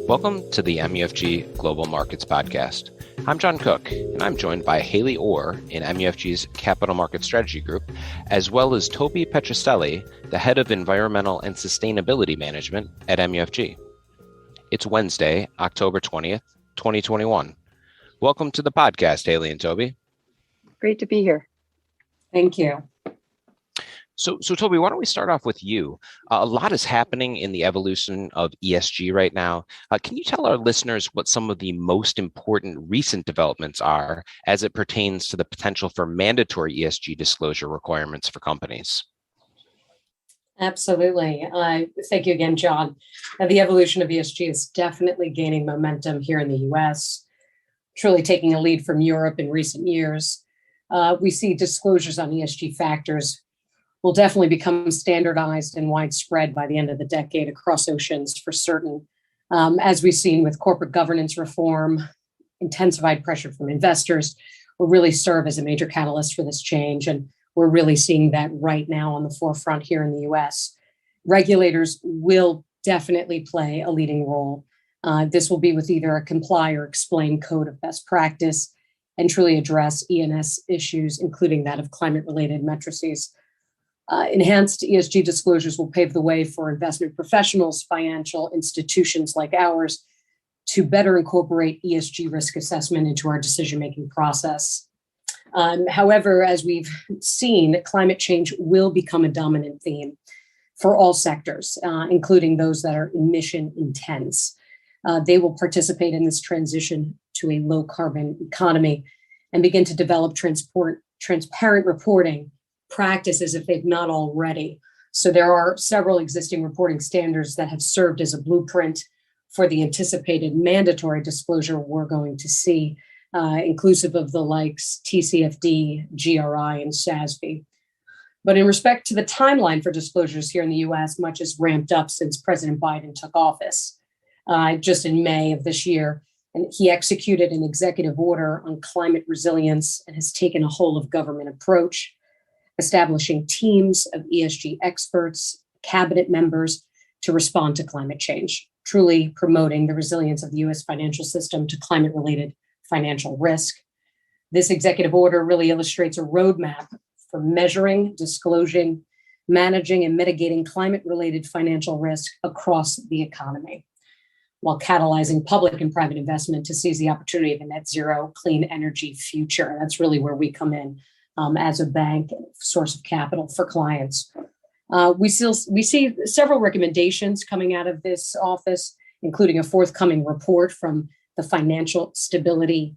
Welcome to the MUFG Global Markets Podcast. I'm John Cook, and I'm joined by Hailey Orr in MUFG's Capital Markets Strategy Group, as well as Tobi Petrocelli, the Head of Environmental and Sustainability Management at MUFG. It's Wednesday, October 20th, 2021. Welcome to the podcast, Hailey and Tobi. Great to be here. Thank you. So Tobi, why don't we start off with you? A lot is happening in the evolution of ESG right now. Can you tell our listeners what some of the most important recent developments are as it pertains to the potential for mandatory ESG disclosure requirements for companies? Absolutely. Thank you again, John. The evolution of ESG is definitely gaining momentum here in the US, truly taking a lead from Europe in recent years. We see disclosures on ESG factors will definitely become standardized and widespread by the end of the decade across oceans for certain. As we've seen with corporate governance reform, intensified pressure from investors will really serve as a major catalyst for this change. And we're really seeing that right now on the forefront here in the US. Regulators will definitely play a leading role. This will be with either a comply or explain code of best practice and truly address E&S issues, including that of climate-related matrices. Enhanced ESG disclosures will pave the way for investment professionals, financial institutions like ours, to better incorporate ESG risk assessment into our decision-making process. However, as we've seen, climate change will become a dominant theme for all sectors, including those that are emission intense. They will participate in this transition to a low-carbon economy and begin to develop transparent reporting practices if they've not already. So there are several existing reporting standards that have served as a blueprint for the anticipated mandatory disclosure we're going to see, inclusive of the likes TCFD, GRI, and SASB. But in respect to the timeline for disclosures here in the US, much has ramped up since President Biden took office just in May of this year. And he executed an executive order on climate resilience and has taken a whole of government approach, establishing teams of ESG experts, cabinet members to respond to climate change, truly promoting the resilience of the US financial system to climate-related financial risk. This executive order really illustrates a roadmap for measuring, disclosing, managing, and mitigating climate-related financial risk across the economy, while catalyzing public and private investment to seize the opportunity of a net zero clean energy future. And that's really where we come in. As a bank source of capital for clients. We see several recommendations coming out of this office, including a forthcoming report from the Financial Stability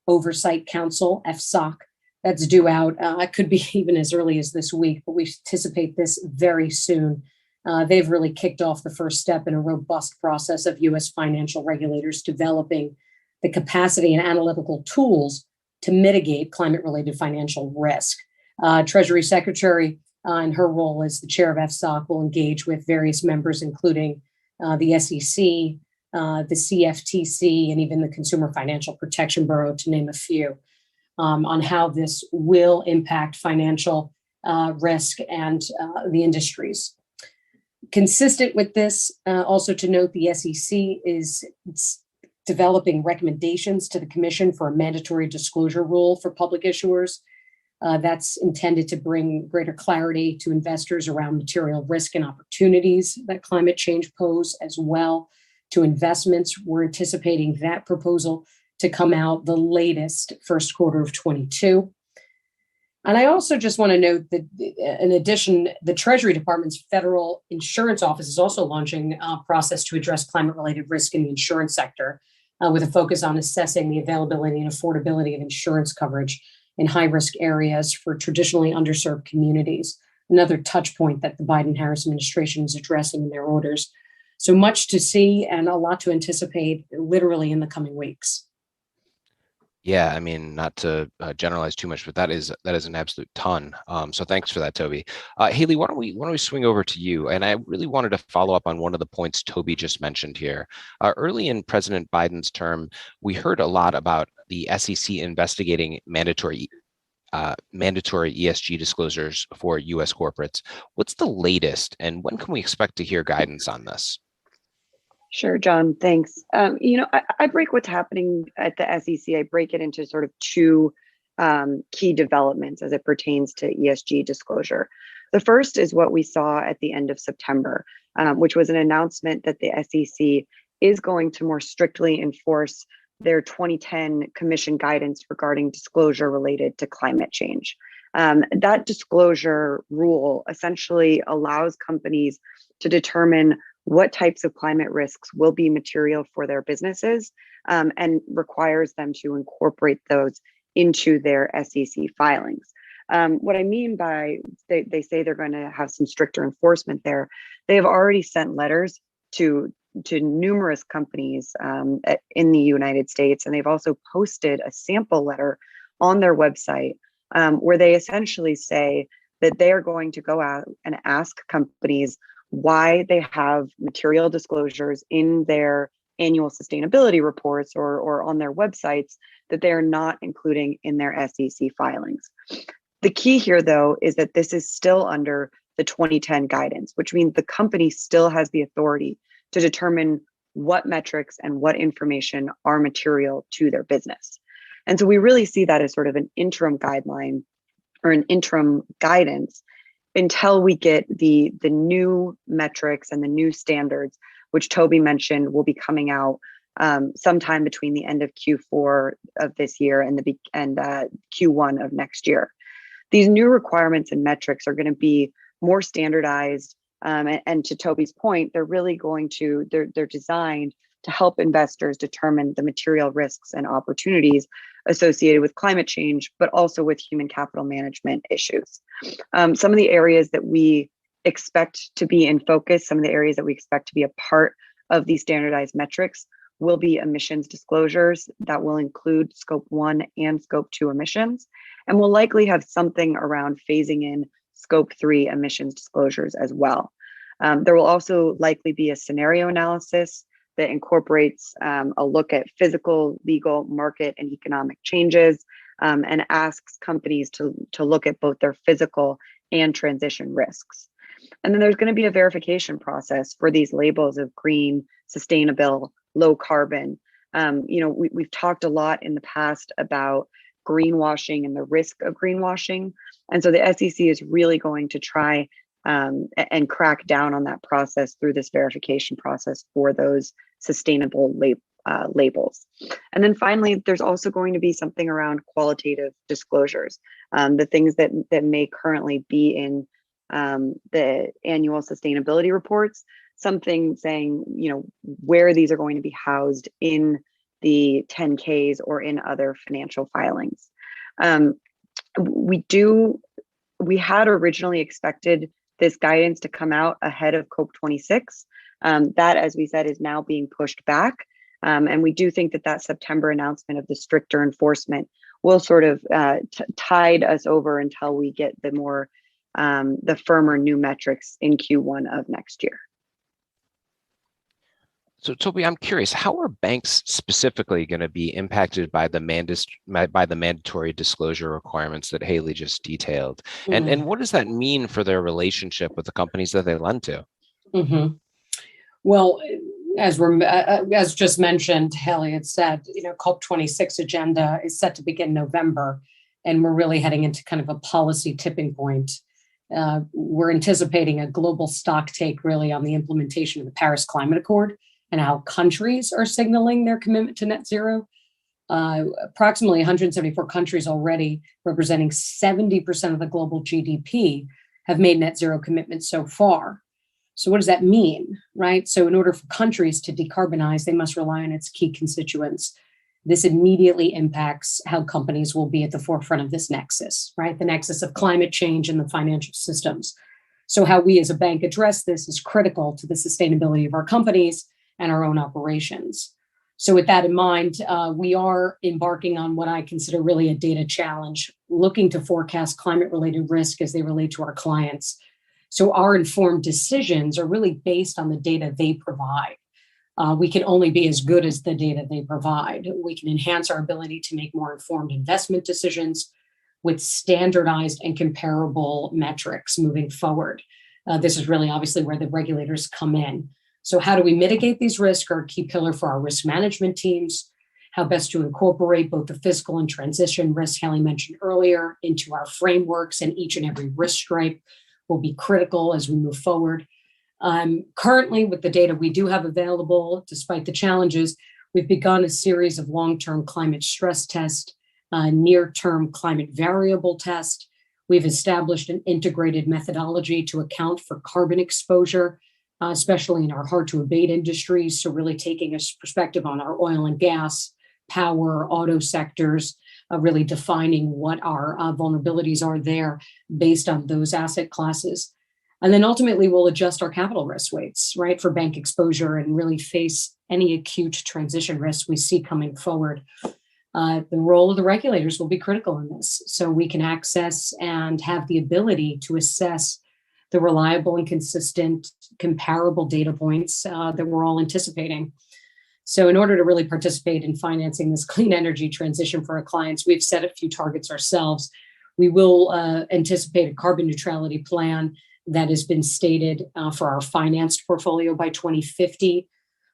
Oversight Council, FSOC, that's due out. It could be even as early as this week, but we anticipate this very soon. They've really kicked off the first step in a robust process of US financial regulators developing the capacity and analytical tools to mitigate climate-related financial risk. Treasury Secretary, in her role as the chair of FSOC, will engage with various members, including the SEC, the CFTC, and even the Consumer Financial Protection Bureau, to name a few, on how this will impact financial risk and the industries. Consistent with this, also to note, the SEC is developing recommendations to the Commission for a mandatory disclosure rule for public issuers. That's intended to bring greater clarity to investors around material risk and opportunities that climate change pose, as well to investments. We're anticipating that proposal to come out the latest first quarter of 22. And I also just want to note that in addition, the Treasury Department's Federal Insurance Office is also launching a process to address climate-related risk in the insurance sector, with a focus on assessing the availability and affordability of insurance coverage in high-risk areas for traditionally underserved communities, another touch point that the Biden-Harris administration is addressing in their orders. So much to see and a lot to anticipate literally in the coming weeks. Yeah, I mean, not to generalize too much, but that is an absolute ton. So thanks for that, Tobi. Hailey, why don't we swing over to you? And I really wanted to follow up on one of the points Tobi just mentioned here. Early in President Biden's term, we heard a lot about the SEC investigating mandatory ESG disclosures for U.S. corporates. What's the latest, and when can we expect to hear guidance on this? Sure, John, thanks. I break what's happening at the SEC, I break it into sort of two key developments as it pertains to ESG disclosure. The first is what we saw at the end of September, which was an announcement that the SEC is going to more strictly enforce their 2010 Commission guidance regarding disclosure related to climate change. That disclosure rule essentially allows companies to determine what types of climate risks will be material for their businesses, and requires them to incorporate those into their SEC filings. What I mean by they say they're going to have some stricter enforcement there, they have already sent letters to numerous companies in the United States, and they've also posted a sample letter on their website where they essentially say that they are going to go out and ask companies why they have material disclosures in their annual sustainability reports or on their websites that they are not including in their SEC filings. The key here, though, is that this is still under the 2010 guidance, which means the company still has the authority to determine what metrics and what information are material to their business. And so we really see that as sort of an interim guideline or an interim guidance until we get the new metrics and the new standards, which Tobi mentioned will be coming out sometime between the end of Q4 of this year and Q1 of next year. These new requirements and metrics are going to be more standardized, and to Tobi's point, they're really they're designed to help investors determine the material risks and opportunities associated with climate change, but also with human capital management issues. Some of the areas that we expect to be in focus, some of the areas that we expect to be a part of these standardized metrics will be emissions disclosures that will include scope 1 and scope 2 emissions, and will likely have something around phasing in scope 3 emissions disclosures as well. There will also likely be a scenario analysis that incorporates a look at physical, legal, market, and economic changes, and asks companies to look at both their physical and transition risks. And then there's going to be a verification process for these labels of green, sustainable, low carbon. We've talked a lot in the past about greenwashing and the risk of greenwashing. And so the SEC is really going to try and crack down on that process through this verification process for those sustainable labels. And then finally, there's also going to be something around qualitative disclosures, the things that may currently be in the annual sustainability reports, something saying, where these are going to be housed in the 10Ks or in other financial filings. We had originally expected this guidance to come out ahead of COP26. That, as we said, is now being pushed back. And we do think that September announcement of the stricter enforcement will sort of tide us over until we get the firmer new metrics in Q1 of next year. So, Tobi, I'm curious, how are banks specifically going to be impacted by the mandatory disclosure requirements that Hailey just detailed? Mm-hmm. And what does that mean for their relationship with the companies that they lend to? Mm-hmm. Well, as just mentioned, Hailey had said, COP26 agenda is set to begin November, and we're really heading into kind of a policy tipping point. We're anticipating a global stock take really on the implementation of the Paris Climate Accord and how countries are signaling their commitment to net zero. Approximately 174 countries already, representing 70% of the global GDP, have made net zero commitments so far. So what does that mean, right? So in order for countries to decarbonize, they must rely on its key constituents. This immediately impacts how companies will be at the forefront of this nexus, right? The nexus of climate change and the financial systems. So how we as a bank address this is critical to the sustainability of our companies and our own operations. So with that in mind, we are embarking on what I consider really a data challenge, looking to forecast climate-related risk as they relate to our clients. So our informed decisions are really based on the data they provide. We can only be as good as the data they provide. We can enhance our ability to make more informed investment decisions with standardized and comparable metrics moving forward. This is really obviously where the regulators come in. So how do we mitigate these risks are a key pillar for our risk management teams. How best to incorporate both the physical and transition risk Hailey mentioned earlier into our frameworks, and each and every risk stripe will be critical as we move forward. Currently, with the data we do have available, despite the challenges, we've begun a series of long-term climate stress tests, near-term climate variable test. We've established an integrated methodology to account for carbon exposure, especially in our hard-to-abate industries. So really taking a perspective on our oil and gas, power, auto sectors, really defining what our vulnerabilities are there based on those asset classes. And then ultimately, we'll adjust our capital risk weights, right, for bank exposure and really face any acute transition risks we see coming forward. The role of the regulators will be critical in this, so we can access and have the ability to assess the reliable and consistent comparable data points that we're all anticipating. So in order to really participate in financing this clean energy transition for our clients, we've set a few targets ourselves. We will anticipate a carbon neutrality plan that has been stated for our financed portfolio by 2050.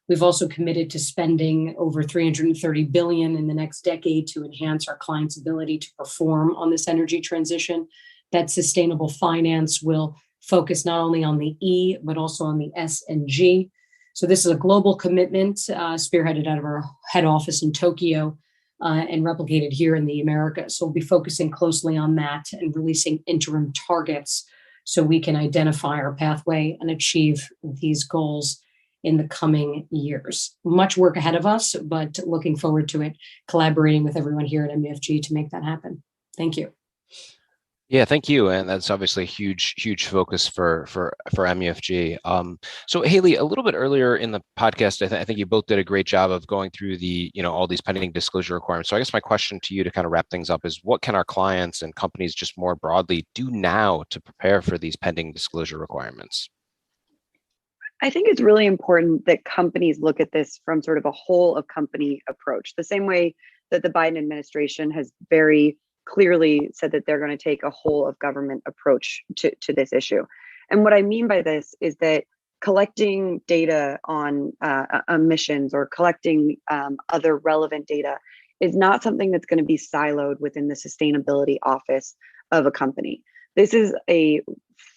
We've also committed to spending over $330 billion in the next decade to enhance our clients' ability to perform on this energy transition. That sustainable finance will focus not only on the E, but also on the S and G. So this is a global commitment spearheaded out of our head office in Tokyo and replicated here in the Americas. So we'll be focusing closely on that and releasing interim targets so we can identify our pathway and achieve these goals in the coming years. Much work ahead of us, but looking forward to it, collaborating with everyone here at MUFG to make that happen. Thank you. Yeah, thank you. And that's obviously a huge focus for MUFG. So Hailey, a little bit earlier in the podcast, I think you both did a great job of going through the, all these pending disclosure requirements. So I guess my question to you to kind of wrap things up is, what can our clients and companies just more broadly do now to prepare for these pending disclosure requirements? I think it's really important that companies look at this from sort of a whole of company approach, the same way that the Biden administration has very clearly said that they're going to take a whole of government approach to this issue. And what I mean by this is that collecting data on emissions or collecting other relevant data is not something that's going to be siloed within the sustainability office of a company. This is a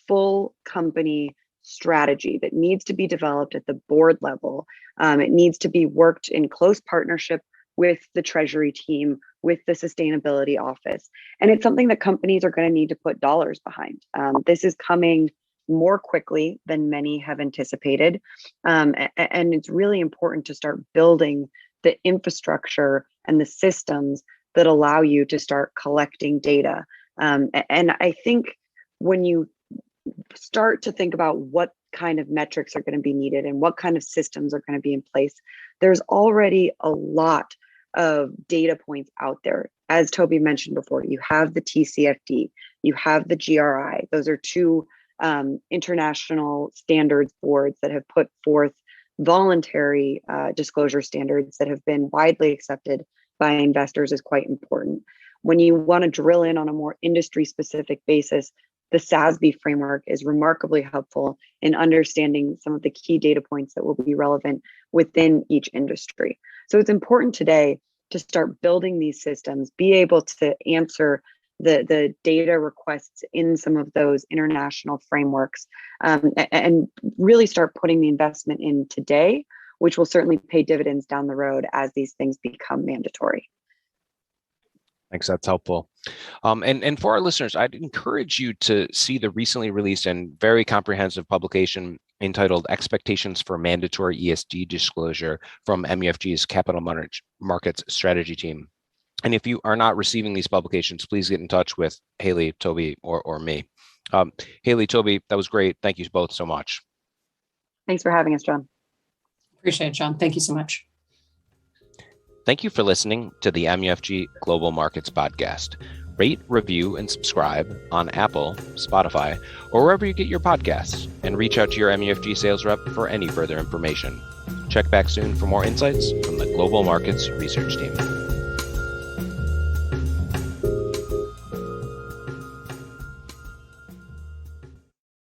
full company strategy that needs to be developed at the board level. It needs to be worked in close partnership with the Treasury team, with the sustainability office. And it's something that companies are going to need to put dollars behind. This is coming more quickly than many have anticipated. And it's really important to start building the infrastructure and the systems that allow you to start collecting data. And I think when you start to think about what kind of metrics are going to be needed and what kind of systems are going to be in place, there's already a lot of data points out there. As Tobi mentioned before, you have the TCFD, you have the GRI. Those are two international standards boards that have put forth voluntary disclosure standards that have been widely accepted by investors as quite important. When you want to drill in on a more industry-specific basis, the SASB framework is remarkably helpful in understanding some of the key data points that will be relevant within each industry. So it's important today to start building these systems, be able to answer the data requests in some of those international frameworks, and really start putting the investment in today, which will certainly pay dividends down the road as these things become mandatory. Thanks, that's helpful. And for our listeners, I'd encourage you to see the recently released and very comprehensive publication entitled Expectations for Mandatory ESG Disclosure from MUFG's Capital Markets Strategy team. And if you are not receiving these publications, please get in touch with Hailey, Tobi, or me. Hailey, Tobi, that was great. Thank you both so much. Thanks for having us, John. Appreciate it, John. Thank you so much. Thank you for listening to the MUFG Global Markets Podcast. Rate, review, and subscribe on Apple, Spotify, or wherever you get your podcasts, and reach out to your MUFG sales rep for any further information. Check back soon for more insights from the Global Markets Research Team.